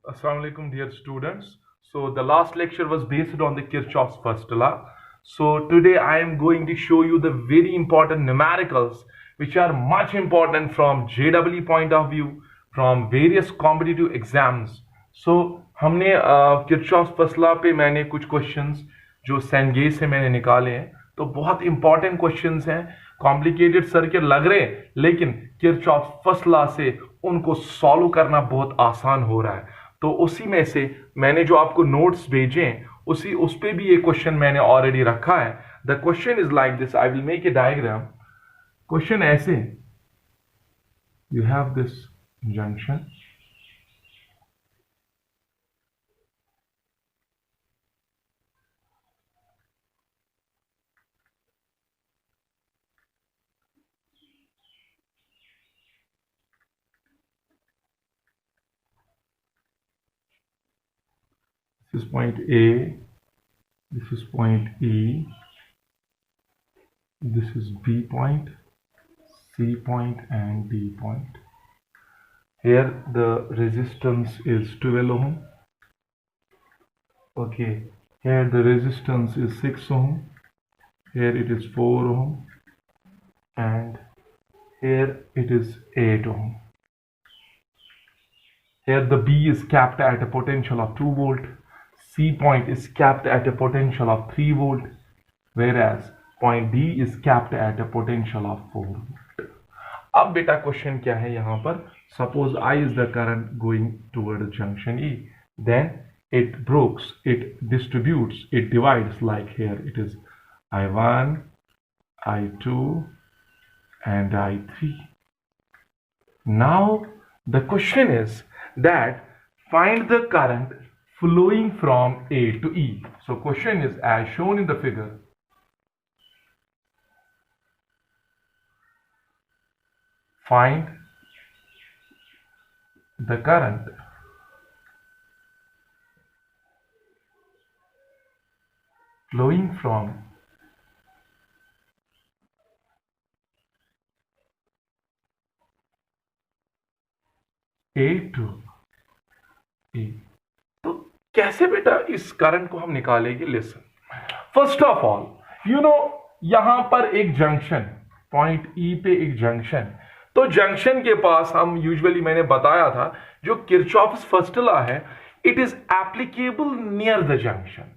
Assalamu alaikum, dear students. So the last lecture was based on the Kirchhoff's first law. So today I am going to show you the very important numericals which are much important from JEE point of view, from various competitive exams. So हमने Kirchhoff's first law पे मैंने कुछ questions जो सेंगे से मैंने निकाले हैं, तो बहुत इंपॉर्टेंट क्वेश्चंस हैं, कॉम्प्लिकेटेड सर के लग रहे हैं, लेकिन किरचॉफ फर्स्ट लॉ से उनको सॉल्व करना बहुत आसान हो रहा है। तो उसी में से मैंने जो आपको नोट्स भेजे हैं उस पे भी ये क्वेश्चन मैंने ऑलरेडी रखा है। The question is like this, I will make a diagram. Question ऐसे, you have this junction, this is point A, this is point E, this is B point, C point and D point. Here the resistance is 12 ohm. Okay, here the resistance is 6 ohm, here it is 4 ohm and here it is 8 ohm. Here the B is capped at a potential of 2 volt, C point is capped at a potential of 3 volt, whereas point D is capped at a potential of 4 volt. अब बेटा question क्या है यहाँ पर, suppose I is the current going toward junction E, then it breaks, it distributes, it divides, like here it is I1, I2 and I3. Now the question is that find the current flowing from A to E. So question is as shown in the figure. Find the current flowing from A to E. तो कैसे बेटा इस current को हम निकालेंगे? Listen, first of all यहां पर एक जंक्शन, पॉइंट ई पे एक जंक्शन, तो जंक्शन के पास हम यूजुअली, मैंने बताया था, जो किरचॉफ्स फर्स्ट लॉ है, it is applicable near the junction,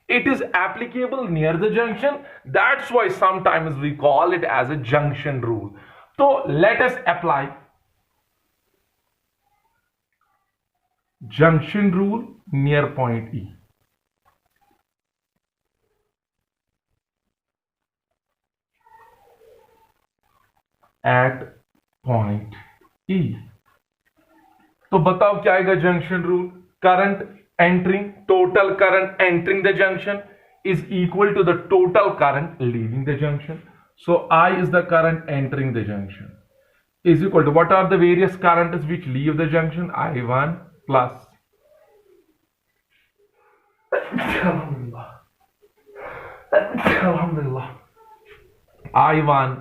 it is applicable near the junction, that's why sometimes we call it as a junction rule. So let us apply junction rule near point E. At point E, तो बताओ क्या आएगा junction rule? Current entering, total current entering the junction is equal to the total current leaving the junction. So I is the current entering the junction is equal to, what are the various currents which leave the junction? I1 plus I1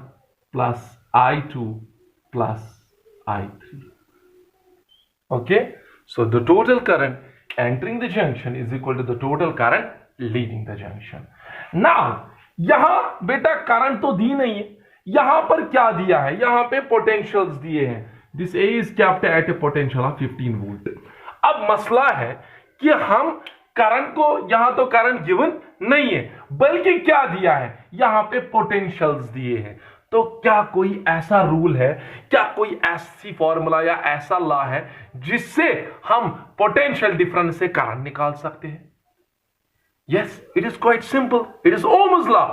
plus I2 plus I3. Okay, so the total current entering the junction is equal to the total current leaving the junction. Now यहां बेटा current तो दी नहीं है, यहां पर क्या दिया है? यहां पे पोटेंशियल्स दिए हैं, this A is capped at a potential of 15 volt. अब मसला है कि हम करंट को, यहां तो करंट गिवन नहीं है, बल्कि क्या दिया है? यहां पे पोटेंशियल्स दिए हैं। तो क्या कोई ऐसा रूल है, क्या कोई ऐसी फॉर्मूला या ऐसा लॉ है जिससे हम पोटेंशियल डिफरेंस से करंट निकाल सकते हैं? Yes, it is quite simple, it is Ohm's law,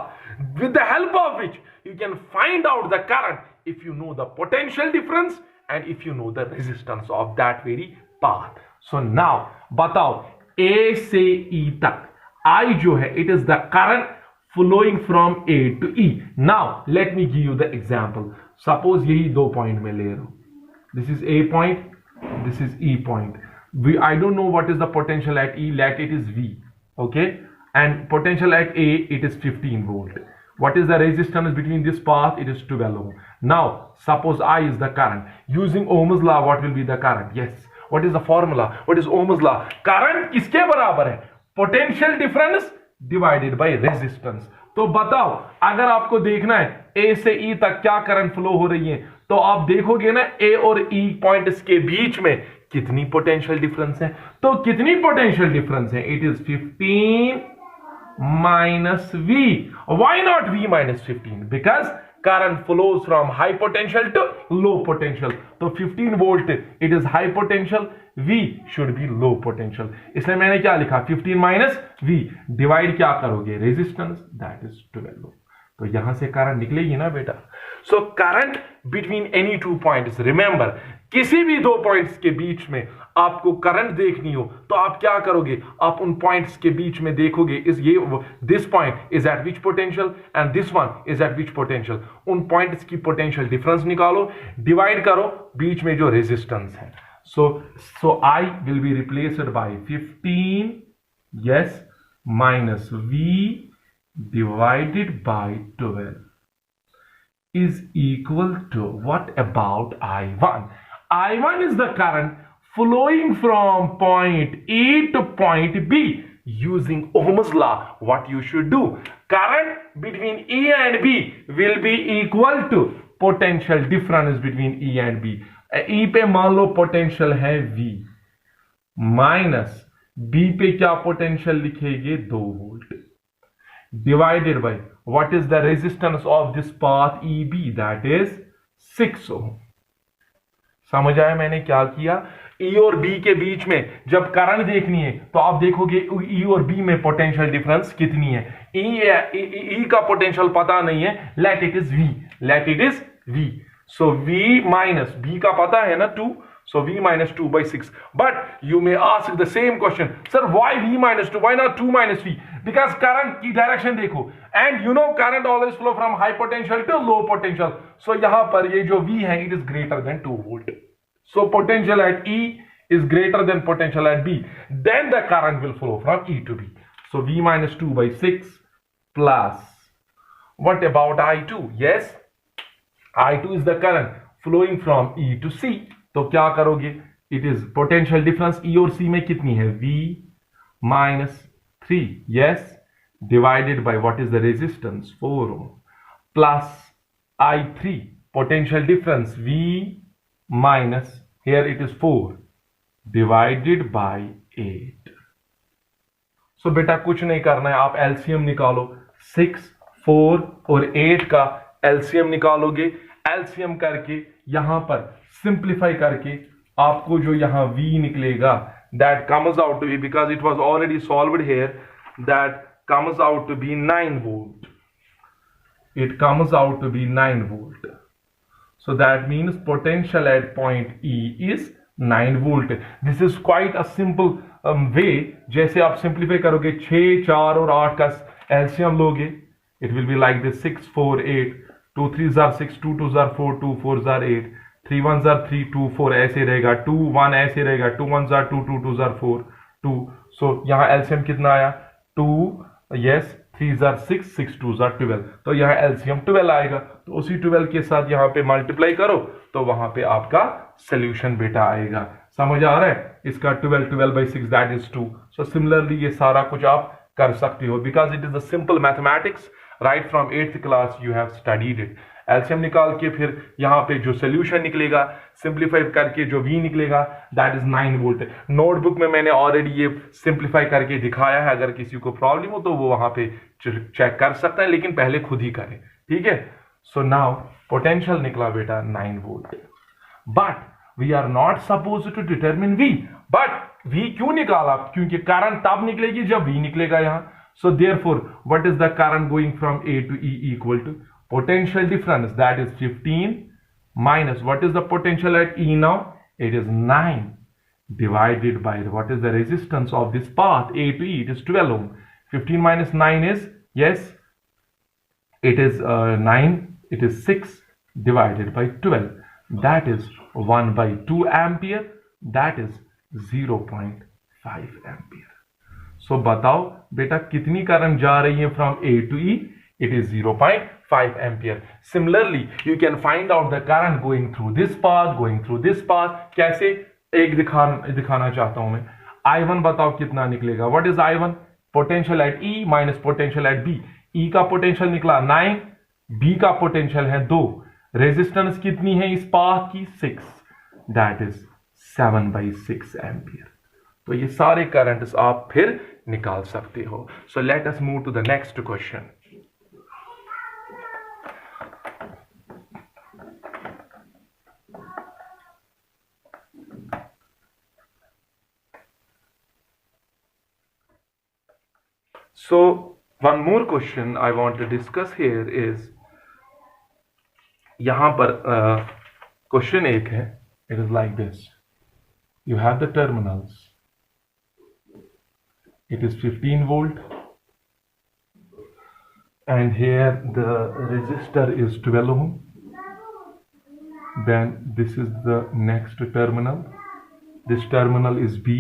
with the help of which you can find out the current if you know the potential difference and if you know the resistance of that very path. So now बताओ, ए से ई तक आई जो है, it is the current flowing from A to E. Now let me give you the example. Suppose यही दो point में ले रहा हूं, this is A point, this is E point. I don't know what is the potential at E, let it is V, okay, and potential at A, it is 15 volt. What is the resistance between this path? It is 12 ohm. Now suppose I is the current, using Ohm's law, what will be the current? Yes, what is the formula, what is Ohm's law? Current किसके बराबर है? Potential difference divided by resistance. तो बताओ, अगर आपको देखना है ए से ई तक क्या करंट फ्लो हो रही है, तो आप देखोगे ना ए और ई पॉइंट्स के बीच में कितनी पोटेंशियल डिफरेंस है। तो कितनी पोटेंशियल डिफरेंस है? It is 15 minus V. Why not V minus 15? Because current flows from high potential to low potential. तो 15 volt it is high potential, V should be low potential. इसलिए मैंने क्या लिखा? 15 minus V. Divide क्या करोगे? Resistance, that is 12 ओम। तो यहां से करंट निकलेगी ना बेटा। So current between any two points, remember किसी भी दो पॉइंट्स के बीच में आपको करंट देखनी हो तो आप क्या करोगे? आप उन पॉइंट्स के बीच में देखोगे, इस ये this point is at which potential and this one is at which potential. उन पॉइंट्स की पोटेंशियल डिफरेंस निकालो, डिवाइड करो बीच में जो रेजिस्टेंस है। So I will be replaced by 15 yes minus V divided by 12 is equal to, what about I1? I1 is the current flowing from point A to point B. Using Ohm's law, what you should do? Current between E and B will be equal to potential difference between E and B. E पे मान low potential है V, minus B पे क्या potential लिखेंगे? 2 volt, divided by what is the resistance of this path EB, that is 6 ohm. समझ आया मैंने क्या किया? E और B के बीच में जब करंट देखनी है तो आप देखोगे E और B में पोटेंशियल डिफरेंस कितनी है। E का पोटेंशियल पता नहीं है, let it is V, let it is V. So V minus B का पता है ना 2, so V minus 2 by 6. But you may ask the same question, sir, why V minus 2? Why not 2 minus V? Because current की direction देखो, and you know current always flow from high potential to low potential. So यहाँ पर ये जो V है, it is greater than 2 volt. So potential at E is greater than potential at B. Then the current will flow from E to B. So V minus 2 by 6 plus, what about I2? Yes, I2 is the current flowing from E to C. तो क्या करोगे? It is potential difference E और C में कितनी है? V minus 3 yes, divided by what is the resistance? 4 ohm, plus I3 potential difference V minus, here it is 4 divided by 8। So बेटा कुछ नहीं करना है, आप एलसीएम निकालो। 6, 4 और 8 का एलसीएम निकालोगे। एलसीएम करके यहां पर सिंप्लीफाई करके आपको जो यहां V निकलेगा, that comes out to be, because it was already solved here, that comes out to be 9 volt. It comes out to be 9 volt. So that means potential at point E is 9 volt. This is quite a simple way. जैसे आप simplify करोगे, 6, 4 और 8 का LCM लोगे, it will be like this: 6, 4, 8, 2 3s are 6, 2 2s are 4, 2 4s are 8, 3 1s are 3, 2 4 ऐसे रहेगा, 2 1 ऐसे रहेगा, 2 1s are 2, 2 2s are 4, 2. सो यहाँ एलसीएम कितना आया? 2 yes, 3s are 6, 6 2s are 12. तो यहाँ एलसीएम 12 आएगा। तो उसी 12 के साथ यहाँ पे मल्टीप्लाई करो तो वहां पे आपका सोल्यूशन बेटा आएगा। समझ आ रहा है? इसका 12 by 6 that is 2. So similarly ये सारा कुछ आप कर सकते हो, because it is the simple mathematics, right from 8th class you have studied it. LCM निकाल के फिर यहाँ पे जो सोल्यूशन निकलेगा, सिंप्लीफाई करके जो V निकलेगा, दैट इज 9 वोल्ट। नोटबुक में मैंने ऑलरेडी ये सिंप्लीफाई करके दिखाया है, अगर किसी को प्रॉब्लम हो तो वो वहां पे चेक कर सकता है, लेकिन पहले खुद ही करें, ठीक है। सो नाउ पोटेंशियल निकला बेटा 9 volt, but we are not suppose to determine V। But V क्यों निकाला? क्योंकि करंट तब निकलेगी जब V निकलेगा यहाँ। So therefore what is the current going from A to E equal to potential difference, that is 15 minus what is the potential at E now? It is 9 divided by what is the resistance of this path A to E? It is 12 ohm. 15 minus 9 is, yes, it is 9, it is 6 divided by 12, that is 1 by 2 ampere, that is 0.5 ampere. So बताओ बेटा कितनी current जा रही है from A to E? It is 0.5 ampere. Similarly, you can find out the current going through this path, going through this path. कैसे? एक दिखाना चाहता हूं मैं। I1 बताओ कितना निकलेगा। What is I1? Potential at E minus potential at B। E का पोटेंशियल निकला 9, B का पोटेंशियल है 2, रेजिस्टेंस कितनी है इस पाथ की? 6, दैट इज 7/6 एम्पियर। तो ये सारे करंट्स आप फिर निकाल सकते हो। So let us move to the next question. So one more question I want to discuss here is, यहां पर क्वेश्चन एक है, it is like this. You have the terminals. It is 15 volt and here the resistor is 12 ohm. Then this is the next terminal. This terminal is B.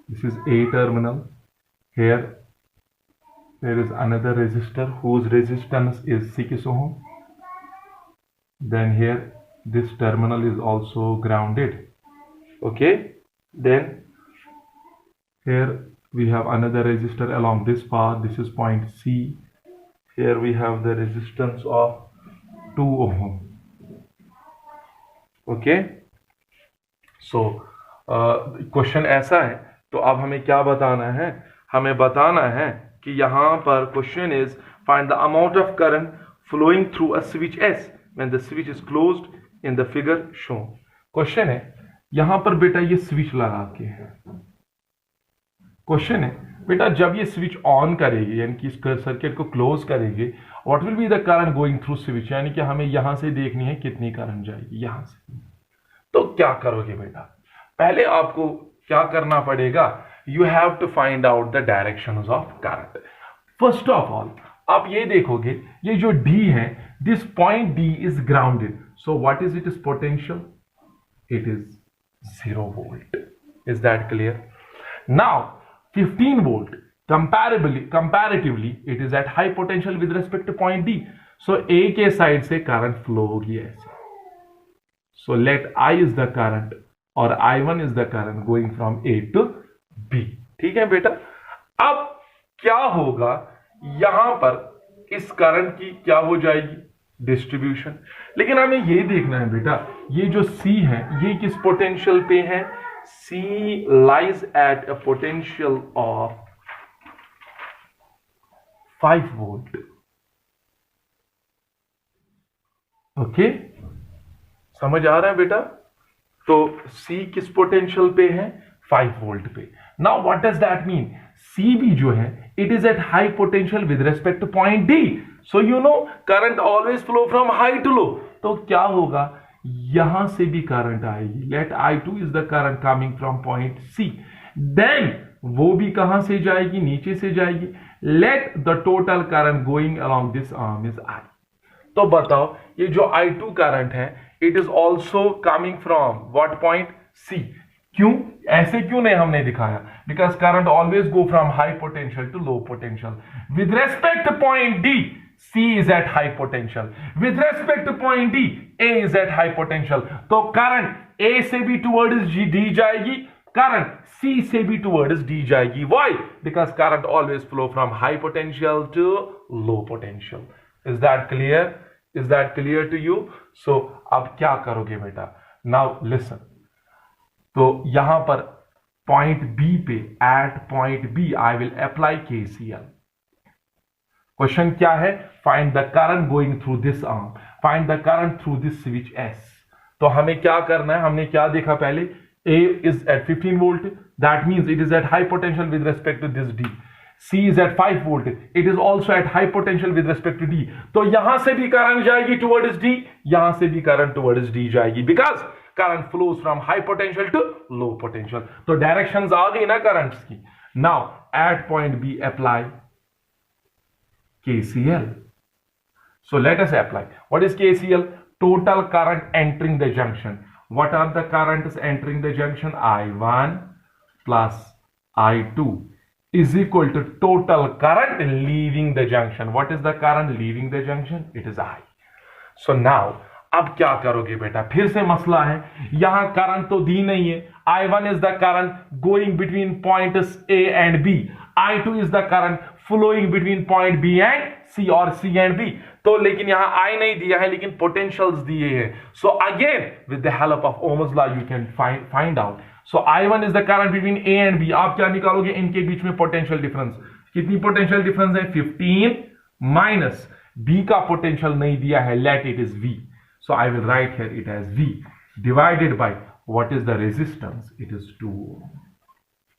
This is A terminal. Here there is another resistor whose resistance is 6 ohm. Then here this terminal is also grounded. Okay, then here we have another resistor along this path. This is point C. Here we have the resistance of 2 ohm. Okay, so question ऐसा है। तो अब हमें क्या बताना है? हमें बताना है कि यहां पर question is find the amount of current flowing through a switch S when the switch is closed in the figure shown. Question है यहां पर बेटा ये स्विच लगा के है। क्वेश्चन है बेटा जब ये स्विच ऑन करेगी यानी कि इस सर्किट को क्लोज करेगी, what will be the current going through switch, यानी कि हमें यहां से देखनी है कितनी करंट जाएगी यहां से। तो क्या करोगे बेटा? पहले आपको क्या करना पड़ेगा? You have to find out the directions of current. First of all आप ये देखोगे ये जो D है, this point D is grounded, so what is it is potential? It is 0 volt. Is that clear? Now 15 volt comparatively it is at high potential with respect to point D. So A के side से current flow होगी ऐसे। So let I is the current और I1 is the current going from A to B. ठीक है बेटा? अब क्या होगा यहां पर इस करंट की क्या हो जाएगी? डिस्ट्रीब्यूशन। लेकिन हमें ये देखना है बेटा ये जो C है ये किस पोटेंशियल पे है? C lies at a potential of 5 volt. Okay, समझ आ रहा है बेटा? तो C किस पोटेंशियल पे है? 5 वोल्ट पे। Now what does that mean? C भी जो है it is at high potential with respect to point D. So you know current always flow from high to low. तो क्या होगा यहां से भी करंट आएगी। Let I2 is the current coming from point C. Then वो भी कहां से जाएगी? नीचे से जाएगी। Let the total current going along this arm is I. तो बताओ ये जो I2 करंट है it is also coming from what point? C. क्यों? ऐसे क्यों नहीं हमने दिखाया? Because current always go from high potential to low potential. With respect to point D C is at high potential. With respect to point D, A is at high potential. तो current A से भी towards D जाएगी, current C से भी towards D जाएगी। Why? Because current always flow from high potential to low potential. Is that clear? Is that clear to you? So अब क्या करोगे बेटा? Now listen. तो यहां पर point B पे at point B I will apply KCL. Question क्या है? Find the current going through this arm, find the current through this switch S. तो हमें क्या करना है? हमने क्या देखा पहले? A is at 15 volt, that means it is at high potential with respect to this D. C is at 5 volt, it is also at high potential with respect to D. तो यहां से भी करंट जाएगी towards D, यहां से भी current towards D जाएगी, because current flows from high potential to low potential. तो डायरेक्शंस आ गई ना करंट्स की। Now at point B apply KCL. So let us apply. What is KCL? Total current entering the junction. What are the currents entering the junction? I1 plus I2 is equal to total current leaving the junction. What is the current leaving the junction? It is I. So now अब क्या करोगे बेटा? फिर से मसला है, यहां current तो दी नहीं है, I1 is the current going between points A and B. I2 is the current flowing between point B and C or C and B. तो लेकिन यहाँ I नहीं दिया है लेकिन potentials दिए हैं. So again with the help of Ohm's law you can find out. So I1 is the current between A and B. आप क्या निकालोगे? इनके बीच में पोटेंशियल डिफरेंस. कितनी पोटेंशियल डिफरेंस है? 15 माइनस B का पोटेंशियल नहीं दिया है, let it is V. So I will write here it as V divided by what is the resistance? It is 2 ohm.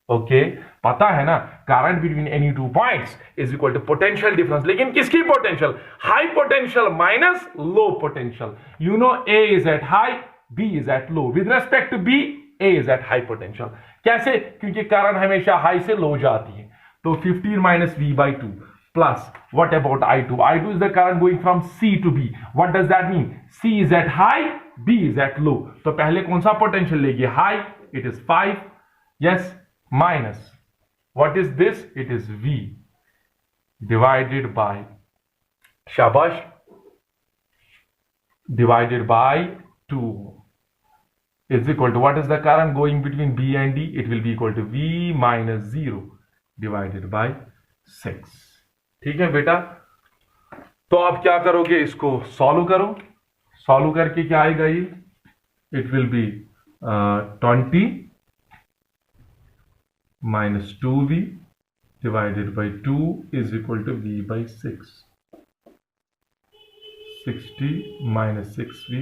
Okay, पता है ना, current between any two points is equal to potential difference. लेकिन किसकी potential? High potential minus low potential. You know A is at high, B is at low. With respect to B, A is at high potential. कैसे? क्योंकि current हमेशा high से low जाती है. तो 15 minus V by 2 plus what about I2? I2 is the current going from C to B. What does that mean? C is at high, B is at low. तो पहले कौन सा potential लेगी? High. It is 5. Yes. Minus what is this? It is V divided by shabash divided by 2 is equal to what is the current going between B and D? It will be equal to V minus 0 divided by 6. ठीक है बेटा, तो आप क्या करोगे? इसको solve करो. Solve करके क्या आएगा ये? It will be 20 minus 2V divided by 2 is equal to V by 6. 60 minus 6V